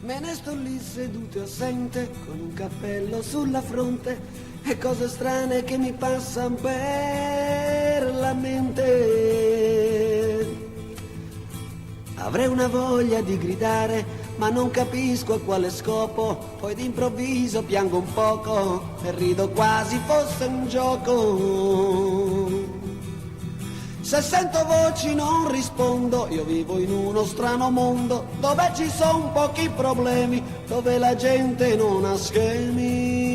Me ne sto lì seduto e assente, con un cappello sulla fronte, e cose strane che mi passano per la mente. Avrei una voglia di gridare, ma non capisco a quale scopo. Poi d'improvviso piango un poco e rido quasi fosse un gioco. Se sento voci non rispondo, io vivo in uno strano mondo dove ci sono pochi problemi, dove la gente non ha schemi.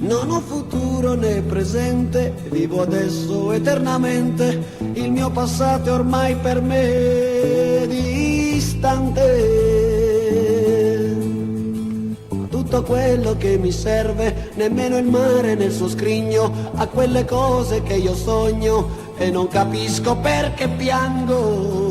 Non ho futuro né presente, vivo adesso eternamente, il mio passato è ormai per me distante. Tutto quello che mi serve, nemmeno il mare nel suo scrigno, a quelle cose che io sogno e non capisco perché piango.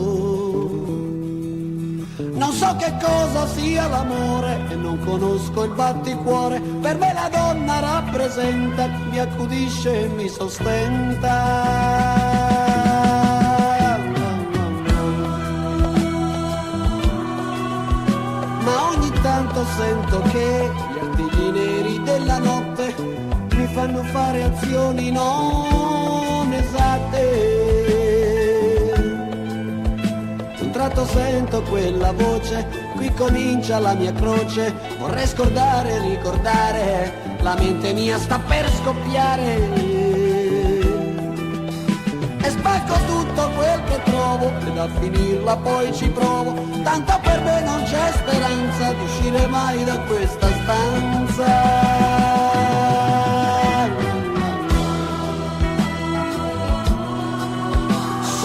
Non so che cosa sia l'amore e non conosco il batticuore, per me la donna rappresenta, mi accudisce e mi sostenta. Ma ogni tanto sento che gli artigli neri della notte mi fanno fare azioni non esatte. Un tratto sento quella voce, qui comincia la mia croce, vorrei scordare e ricordare, la mente mia sta per scoppiare. E spacco tutto quel che trovo ed a finirla poi ci provo, tanto per me non c'è speranza di uscire mai da questa stanza.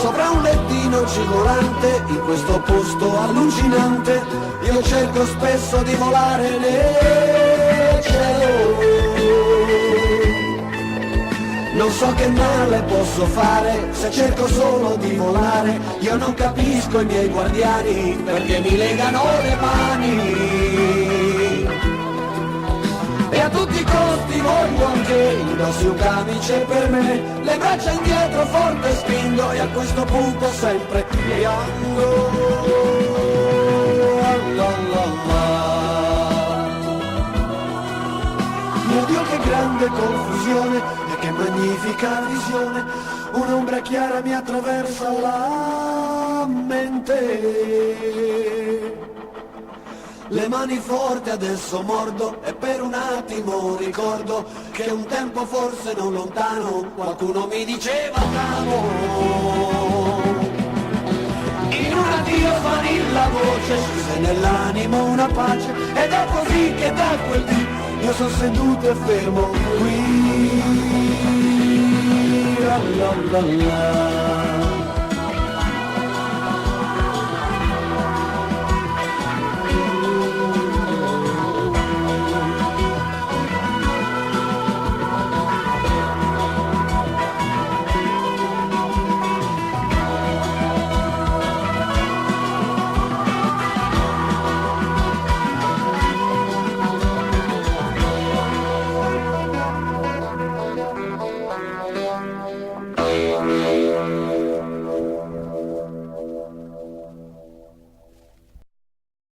Sopra un lettino cigolante, in questo posto allucinante, io cerco spesso di volare nel cielo. Non so che male posso fare se cerco solo di volare, io non capisco i miei guardiani perché mi legano le mani. E a tutti i costi voglio anche indossi un camice per me, le braccia indietro forte spingo e a questo punto sempre piango. Mio Dio, che grande confusione e che magnifica visione, un'ombra chiara mi attraversa la mente. Le mani forti adesso mordo e per un attimo ricordo che un tempo forse non lontano qualcuno mi diceva t'amo. In un addio vanilla voce scrive nell'animo una pace, ed è così che da quel dì io sono seduto e fermo qui. La la la la.